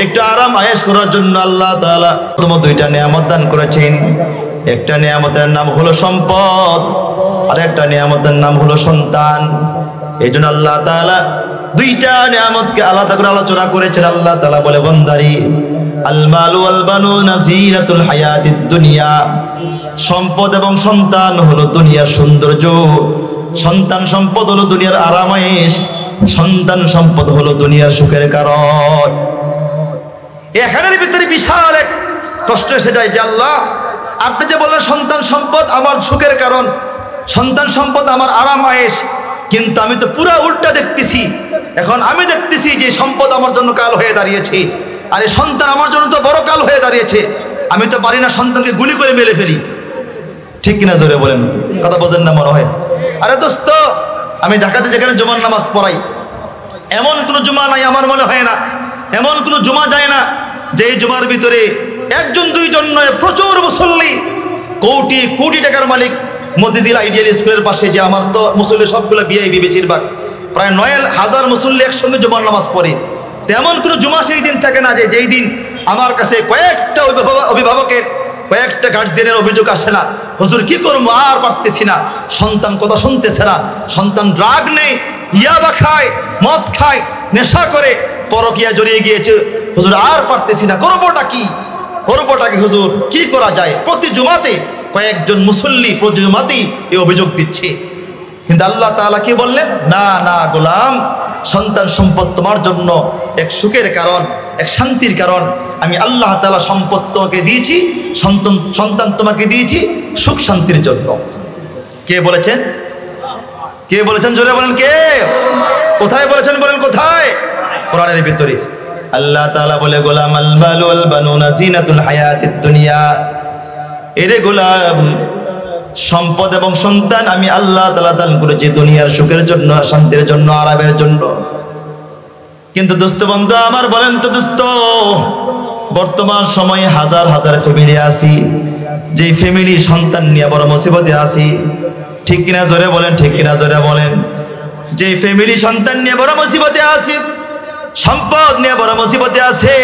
একটু আরাম আয়েশ করার জন্য আল্লাহ তাআলা তোমার দুইটা নিয়ামত দান করেছেন। একটা নিয়ামতের নাম হলো সম্পদ, আর একটা নিয়ামতের নাম হলো সন্তান। এই জন্য আল্লাহ তাআলা দুইটা নিয়ামতকে আলাদা করে আলোচনা করেছেন। আল্লাহ তাআলা বলে, বান্দারি আল মালু ওয়াল বানুনা যিনাতুল হায়াতিদ দুনিয়া, সম্পদ এবং সন্তান হলো দুনিয়ার সৌন্দর্য, সন্তান সম্পদ হলো দুনিয়ার আরামায়েশ, সন্তান সম্পদ হলো দুনিয়ার সুখের কারণ। এখানের ভিতরে বিশাল এক কষ্ট এসে যায় যে আল্লাহ, আপনি যে বললেন সন্তান সম্পদ আমার সুখের কারণ, সন্তান সম্পদ আমার আরামায়েশ, কিন্তু আমি তো পুরা উল্টা দেখতেছি। এখন আমি দেখতেছি যে সম্পদ আমার জন্য কাল হয়ে দাঁড়িয়েছে, আর এই সন্তান আমার জন্য তো বড় কাল হয়ে দাঁড়িয়েছে। আমি তো পারি না সন্তানকে গুলি করে মেরে ফেলি, ঠিক কিনা জোরে বলেন, কথা বোঝেন না মনে হয়। আরে দোস্ত, আমি ঢাকাতে যেখানে জুমার নামাজ পড়াই, এমন কোনো জুমা নাই আমার মনে হয় না, এমন কোনো জুমা যায় না যে এই জুমার ভিতরে একজন দুইজন নয়, প্রচুর মুসল্লি, কোটি কোটি টাকার মালিক মতিঝিল আইডিয়াল স্কুলের পাশে, যে আমার তো মুসল্লি সবগুলো ভিআইপি, বেশিরভাগ প্রায় 9,000 মুসল্লি একসঙ্গে জুমার নামাজ পড়ে। তেমন কোনো জুমা সেই দিন থাকে না যে যেই দিন আমার কাছে কয়েকটা অভিভাবকের, কয়েকটা গার্জিয়ানের অভিযোগ আসে না, হুজুর কি করবো আর পারতেছি না, সন্তান কথা শুনতেছে না, সন্তান ড্রাগ নেই, ইয়াবা খায়, মদ খায়, নেশা করে, পরকিয়া জড়িয়ে গিয়েছে, হুজুর আর পারতেছি না, করবোটা কি হুজুর, কি করা যায়? প্রতি জুমাতে কয়েকজন মুসল্লি প্রতি জুমাতেই এই অভিযোগ দিচ্ছে। কিন্তু আল্লাহ তাআলা কি বললেন? না না গোলাম, সন্তান সম্পদ তোমার জন্য এক সুখের কারণ, এক শান্তির কারণ। আমি আল্লাহ তাআলা সম্পদ তোমাকে দিয়েছি, সন্তান তোমাকে দিয়েছি সুখ শান্তির জন্য। কে বলেছেন? কে বলেছেন? জোরে বলেন কে? কোথায় বলেছেন বলেন, কোথায়? কোরআনের ভিতরে আল্লাহ তাআলা বলে, গোলাম আল মালু ওয়াল বানুনা যিনাতুল হায়াতিদ দুনিয়া, এরে গোলাম, সম্পদ এবং সন্তান আমি আল্লাহ তাআলা দান করেছি দুনিয়ার সুখের জন্য, শান্তির জন্য, আরামের জন্য। কিন্তু দোস্ত বন্ধু আমার, বলেন তো দোস্ত, বর্তমান সময়ে হাজার হাজার ফ্যামিলি আছি, যেই ফ্যামিলি সন্তান নিয়ে বড় মুসিবতে আছি, ঠিক কিনা জোরে বলেন, ঠিক কিনা জোরে বলেন। যেই ফ্যামিলি সন্তান নিয়ে বড় মুসিবতে আছে, সম্পদ নিয়ে বড় মুসিবতে আছে,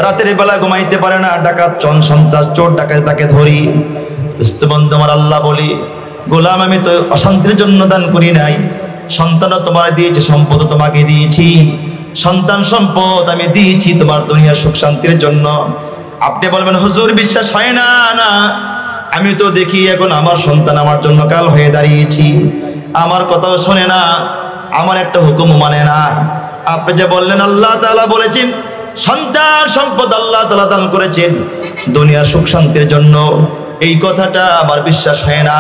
রাতের বেলা ঘুমাইতে পারে না, ডাকাত সন্ত্রাস চোর ডাকাত তাকে ধরি। দোস্ত বন্ধু আমার, আল্লাহ বলি, গোলাম আমি তো অশান্তির জন্য দান করি নাই, সন্তানও তোমার দিয়েছি, সম্পদও তোমাকে দিয়েছি, সন্তান সম্পদ আমি দিয়েছি তোমার দুনিয়ার সুখ শান্তির জন্য। আপনি বলবেন হুজুর বিশ্বাস হয় না, না আমি তো দেখি এখন আমার সন্তান আমার জন্য কাল হয়ে দাঁড়িয়েছি, আমার কথাও শোনে না, আমার একটা হুকুম মানে না। আপনি যে বললেন আল্লাহ তাআলা বলেছেন সন্তান সম্পদ আল্লাহ তাআলা দান করেছেন দুনিয়ার সুখ শান্তির জন্য, এই কথাটা আমার বিশ্বাস হয় না।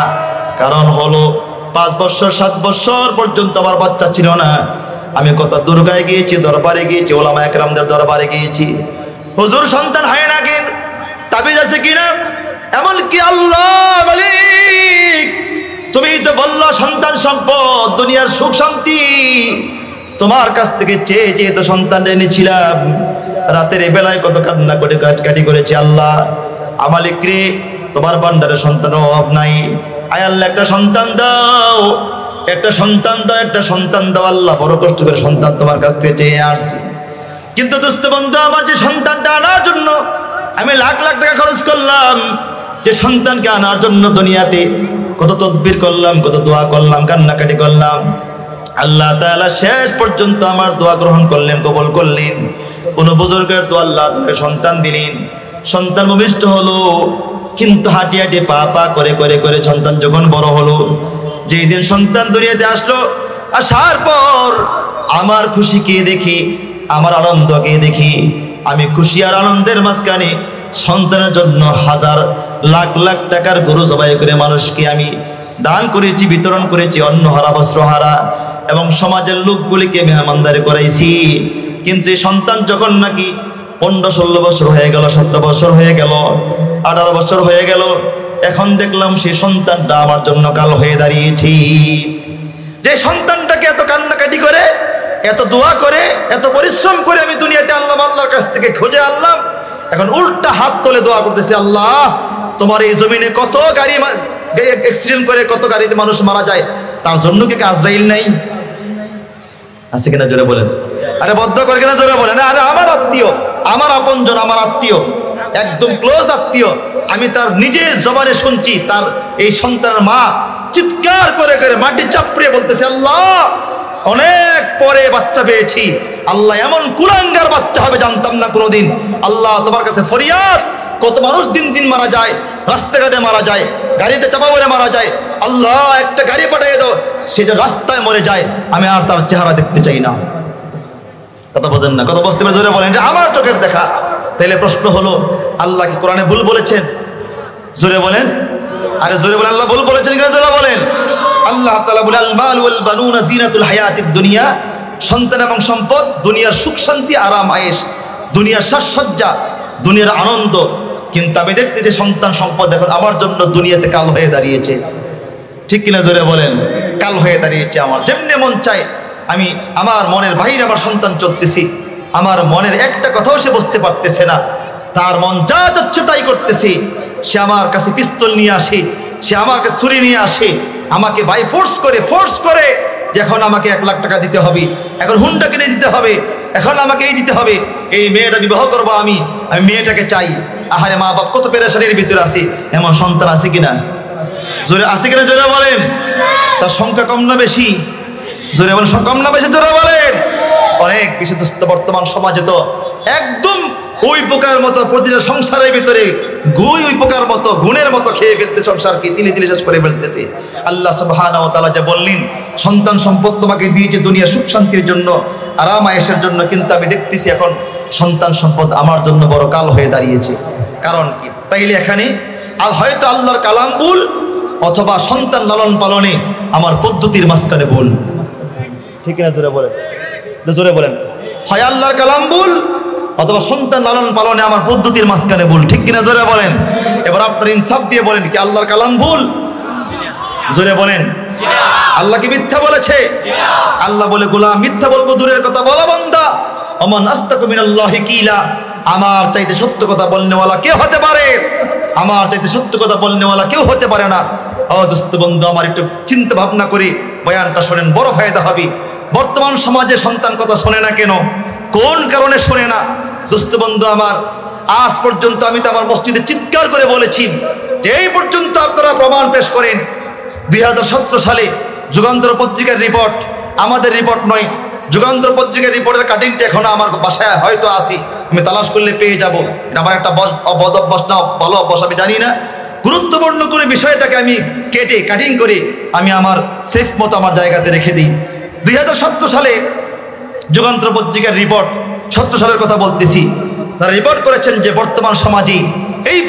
কারণ হলো 5 বছর 7 বছর পর্যন্ত আমার বাচ্চা ছিল না, আমি কত দুর্গায় গিয়েছি, দরবারে গিয়েছি, ওলামা একরামদের দরবারে গিয়েছি, হুজুর সন্তান হয় না কেন, তাবিজ আছে কিনা, এমনকি আল্লাহ মালিক তুমি তো বললা সন্তান সম্পদ দুনিয়ার সুখ শান্তি, তোমার কাছ থেকে চেয়ে চেয়ে তো সন্তান এনেছিলাম, রাতের বেলায় কত কান্না করে কাটি করেছি, আল্লাহ আমালিক রে তোমার ভান্ডারে সন্তানের অভাব নাই, আয় আল্লাহ একটা সন্তান দাও, একটা সন্তান দাও, একটা সন্তান দাও, আল্লাহ বড় কষ্ট করে সন্তান তোমার কাছ থেকে চেয়ে আসছি। কিন্তু দোস্ত বন্ধু আমার, যে সন্তানটা আনার জন্য আমি লাখ লাখ টাকা খরচ করলাম, যে সন্তানকে আনার জন্য দুনিয়াতে কত তদবির করলাম, কত দোয়া করলাম, কান্নাকাটি করলাম, আল্লাহ তাআলা শেষ পর্যন্ত আমার দোয়া গ্রহণ করলেন, কবুল করলেন। কোন বুজুর্গের দোয়া আল্লাহ তাআলা সন্তান দিলেন, সন্তান ভূমিষ্ঠ হলো, কিন্তু হাঁটি হাঁটি পা পা করে করে করে সন্তান যখন বড় হলো, যেই দিন সন্তান দুনিয়াতে আসলো, আসার পর আমার খুশিকে দেখি, আমার আনন্দকে দেখি, আমি খুশি আর আনন্দের মাঝখানে সন্তানের জন্য হাজার লাখ লাখ টাকার গরু জবাই করে মানুষকে আমি দান করেছি, বিতরণ করেছি, অন্নহারা বস্ত্রহারা, এবং সমাজের লোকগুলিকে মেহমানদারি করাইছি। কিন্তু এই সন্তান যখন নাকি 15-16 বছর হয়ে গেল, 17 বছর হয়ে গেল, 18 বছর হয়ে গেল, এখন দেখলাম সেই সন্তানটা আমার জন্য কাল হয়ে দাঁড়িয়েছি। যে সন্তানটাকে এত কান্নাকাটি করে, এত দোয়া করে, এত পরিশ্রম করে আমি দুনিয়াতে আনলাম, আল্লাহর কাছ থেকে খুঁজে আনলাম, এখন উল্টা হাত তোলে দোয়া করতেছে, আল্লাহ তোমার এই জমিনে কত গাড়ি অ্যাক্সিডেন্ট করে, কত গাড়িতে মানুষ মারা যায়, তার জন্য কি আজরাইল নাই? আছে কিনা জোরে বলেন, আরে বদ্ধ করে কিনা জোরে বলেন। আরে আমার আত্মীয়, আমার আপনজন, আমার আত্মীয়, একদম ক্লোজ আত্মীয়, আমি তার নিজের জবানে শুনছি, তার এই সন্তানের মা চিৎকার করে করে মাটি চাপড়িয়ে বলতেছে, আল্লাহ অনেক পরে বাচ্চা পেয়েছি। আল্লাহ এমন কুলাঙ্গার বাচ্চা হবে জানতাম না কোনোদিন। আল্লাহ তোমার কাছে ফরিয়াদ, কত মানুষ দিন দিন মারা যায়, রাস্তাঘাটে মারা যায়, গাড়িতে চাপা পড়ে মারা যায়। আল্লাহ একটা গাড়ি পাঠিয়ে দাও, সে যে রাস্তায় মরে যায়, আমি আর তার চেহারা দেখতে চাই না। কথা বোঝেন না? কথা বুঝতে পেরে জোরে বলেন, এটা আমার চোখের দেখা। তাইলে প্রশ্ন হলো, আল্লাহ কি কোরআনে ভুল বলেছেন? জোরে বলেন, আরে জোরে বলেন, আল্লাহ ভুল বলেছেন কিনা জোরে বলেন। আল্লাহ তাআলা বলেন, আল মাল ওয়াল বানুনা জিনাতুল হায়াতিদ দুনিয়া, সন্তান এবং সম্পদ দুনিয়ার সুখ শান্তি আরাম আয়েশ, দুনিয়ার সাজসজ্জা, দুনিয়ার আনন্দ। কিন্তু আমি দেখতেছি সন্তান সম্পদ এখন আমার জন্য দুনিয়াতে কাল হয়ে দাঁড়িয়েছে। ঠিক কিনা জোরে বলেন? কাল হয়ে দাঁড়িয়েছে। আমার যেমনি মন চায় আমি আমার মনের বাহিরে আমার সন্তান চলতেছি, আমার মনের একটা কথাও সে বুঝতে পারতেছে না। তার মন যা চাচ্ছে তাই করতেছি। সে আমার কাছে পিস্তল নিয়ে আসে, সে আমার কাছে ছুরি নিয়ে আসে, আমাকে বাই ফোর্স করে যে এখন আমাকে 1 লাখ টাকা দিতে হবে, এখন হুন্ডা কিনে দিতে হবে, এখন আমাকে এই দিতে হবে, এই মেয়েটা বিবাহ করবো আমি মেয়েটাকে চাই। আহারে মা বাপ কত পেরেশানির ভিতরে আছে। এমন সন্তান আছে কিনা? জোরে আছে কিনা জোরে বলেন। তার সংখ্যা কম না বেশি? জোরে বলেন, কম না বেশি? জোরে বলেন। অনেক বেশি দুস্থ বর্তমান সমাজে তো একদম ওই পোকার মতো প্রতিটা সংসারের ভিতরে ওই পোকার মতো গুণের মতো খেয়ে ফেলতে সংসারকে তিলে তিলে শেষ করে ফেলতেছে। আল্লাহ সুবহানাহু ওয়া তাআলা যা বললেন, সন্তান সম্পদ তোমাকে দিয়েছে দুনিয়া সুখ শান্তির জন্য, আরাম আয়েশের জন্য, কিন্তু আমি দেখতেছি এখন সন্তান সম্পদ আমার জন্য বড় কাল হয়ে দাঁড়িয়েছে। কারণ কি? তাইলে এখানে হয়তো আল্লাহর কালাম ভুল, অথবা সন্তান লালন পালনে আমার পদ্ধতির মাঝখানে ভুল। ঠিক না? জোরে বলেন, জোরে বলেন। হয় আল্লাহর কালাম ভুল, অথবা সন্তান লালন পালনে আমার পদ্ধতির মাঝখানে ভুল। ঠিক কিনা জোরে বলেন। এবার আপনার ইনসাফ দিয়ে বলেন, কি আল্লাহর কালাম ভুল? জোরে বলেন। আল্লাহ কি মিথ্যা বলেছে? আল্লাহ বলে, গোলাম মিথ্যা বলবো দূরের কথা, বলা বান্দা আমান আস্তাকু মিনাল্লাহি কিলা, আমার চাইতে সত্য কথা বলনেওয়ালা কে হতে পারে? আমার চাইতে সত্য কথা বলনেওয়ালা কেউ হতে পারে না। ও দোস্ত বন্ধু, আমার একটু চিন্তা ভাবনা করে বয়ানটা শোনেন, বড় ফায়দা হবে। বর্তমান সমাজে সন্তান কথা শোনে না কেন? কোন কারণে শোনে না? দোস্ত বন্ধু আমার, আজ পর্যন্ত আমি তো আমার মসজিদে চিৎকার করে বলেছি যে এই পর্যন্ত আপনারা প্রমাণ পেশ করেন 2017 সালে যুগান্তর পত্রিকার রিপোর্ট, আমাদের রিপোর্ট নয়, যুগান্তর পত্রিকার রিপোর্টের কাটিংটা এখনো আমার বাসায় হয়তো আসি, আমি তালাশ করলে পেয়ে যাব। এটা আমার একটা বদ অভ্যাস না ভালো অভ্যাস আমি জানি না। গুরুত্বপূর্ণ করে বিষয়টাকে আমি কেটে কাটিং করে আমি আমার সেফ মতো আমার জায়গাতে রেখে দিই। 2017 সালে যুগান্তর পত্রিকার রিপোর্ট, 17 সালের কথা বলতেছি, তারা রিপোর্ট করেছেন যে বর্তমান সমাজে এই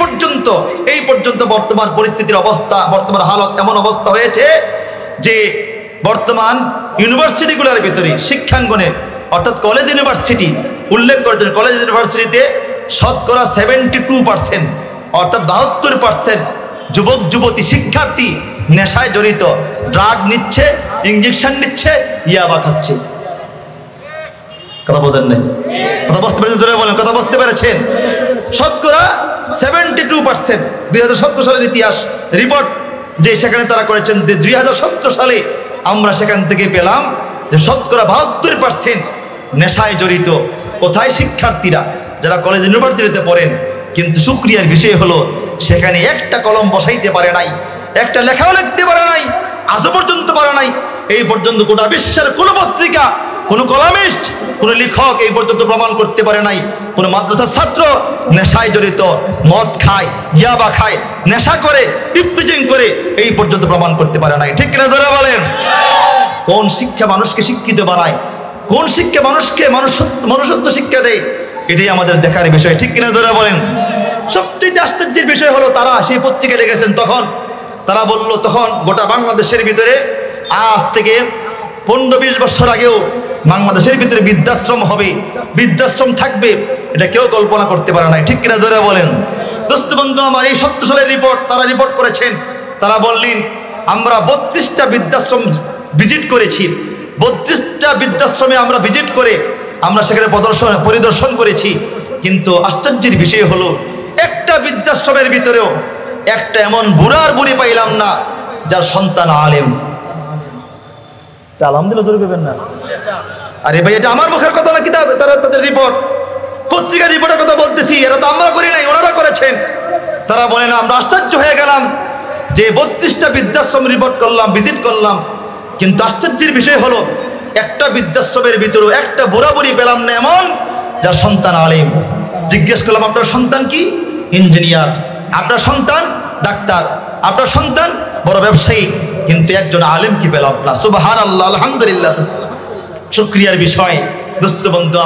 পর্যন্ত বর্তমান পরিস্থিতির অবস্থা, বর্তমান হালত এমন অবস্থা হয়েছে যে বর্তমান ইউনিভার্সিটিগুলোর ভিতরে শিক্ষাঙ্গনে, অর্থাৎ কলেজ ইউনিভার্সিটি উল্লেখ করেছেন, কলেজ ইউনিভার্সিটিতে শতকরা 72%, অর্থাৎ 72% যুবক যুবতী শিক্ষার্থী নেশায় জড়িত, ড্রাগ নিচ্ছে, ইঞ্জেকশন নিচ্ছে, ইয়াবা খাচ্ছে। কথা বোঝেন নাই? কথা বুঝতে পেরেছেন? জোরে বলেন, কথা বুঝতে পেরেছেন? শতকরা 72%, 2017 সালের ইতিহাস রিপোর্ট যে সেখানে তারা করেছেন, 2017 সালে আমরা সেখান থেকে পেলাম যে শতকরা 72% নেশায় জড়িত। কোথায়? শিক্ষার্থীরা যারা কলেজ ইউনিভার্সিটিতে পড়েন। কিন্তু শুকরিয়ার বিষয় হলো সেখানে একটা কলম বসাইতে পারে নাই, একটা লেখাও লিখতে পারে নাই, আজও পর্যন্ত পারে নাই। এই পর্যন্ত গোটা বিশ্বের কোনো পত্রিকা, কোনো কলামিস্ট, কোনো লেখক এই পর্যন্ত প্রমাণ করতে পারে নাই কোনো মাদ্রাসার ছাত্র নেশায় জড়িত, মদ খায়, ইয়াবা খায়, নেশা করে, ইফতিজিং করে, এই পর্যন্ত প্রমাণ করতে পারে নাই। ঠিক কিনা জোরে বলেন? কোন শিক্ষা মানুষকে শিক্ষিত বানায়? কোন শিক্ষা মানুষকে মনুষ্যত্ব শিক্ষা দেয়? এটাই আমাদের দেখার বিষয়। ঠিক কিনা জোরে বলেন? সবচেয়ে আশ্চর্যের বিষয় হলো তারা সেই পত্রিকা লিখেছেন, তখন তারা বলল, তখন গোটা বাংলাদেশের ভিতরে আজ থেকে 15-20 বছর আগেও বাংলাদেশের ভিতরে বৃদ্ধাশ্রম হবে, বৃদ্ধাশ্রম থাকবে, এটা কেউ কল্পনা করতে পারে নাই। ঠিক কিনা জোরে বলেন? দোস্ত বন্ধু আমার, এই 17 সালের রিপোর্ট তারা রিপোর্ট করেছেন। তারা বললেন, আমরা 32টা বৃদ্ধাশ্রম ভিজিট করেছি, 32টা বৃদ্ধাশ্রমে আমরা ভিজিট করে আমরা সেখানে পরিদর্শন করেছি। কিন্তু আশ্চর্যের বিষয় হলো একটা বৃদ্ধাশ্রমের ভিতরেও একটা এমন বুড়ার বুড়ি পাইলাম না যার সন্তান আলেম। আলহামদুলিল্লাহ জোরে করবেন না? আরে ভাই, এটা আমার মুখের কথা না, কিতাব তাদের রিপোর্ট, পত্রিকার রিপোর্টের কথা বলতেছি। এরা তো আমরা করি নাই, ওনারা করেছেন। তারা বলেন, আমরা আশ্চর্য হয়ে গেলাম যে 32টা বৃদ্ধাশ্রম রিপোর্ট করলাম, ভিজিট করলাম, কিন্তু আশ্চর্যের বিষয় হলো একটা বৃদ্ধাশ্রমের ভিতরে একটা বুড়া বুড়ি পেলাম না এমন যার সন্তান আলেম। জিজ্ঞেস করলাম আপনার সন্তান কি? ইঞ্জিনিয়ার। আপনার সন্তান ডাক্তার। আপনার সন্তান বড় ব্যবসায়ী, কিন্তু একজন আলেম কি পেলাম না। সুবহানাল্লাহ, আলহামদুলিল্লাহ, শুকরিয়ার বিষয়। দোস্ত বন্ধু আমার।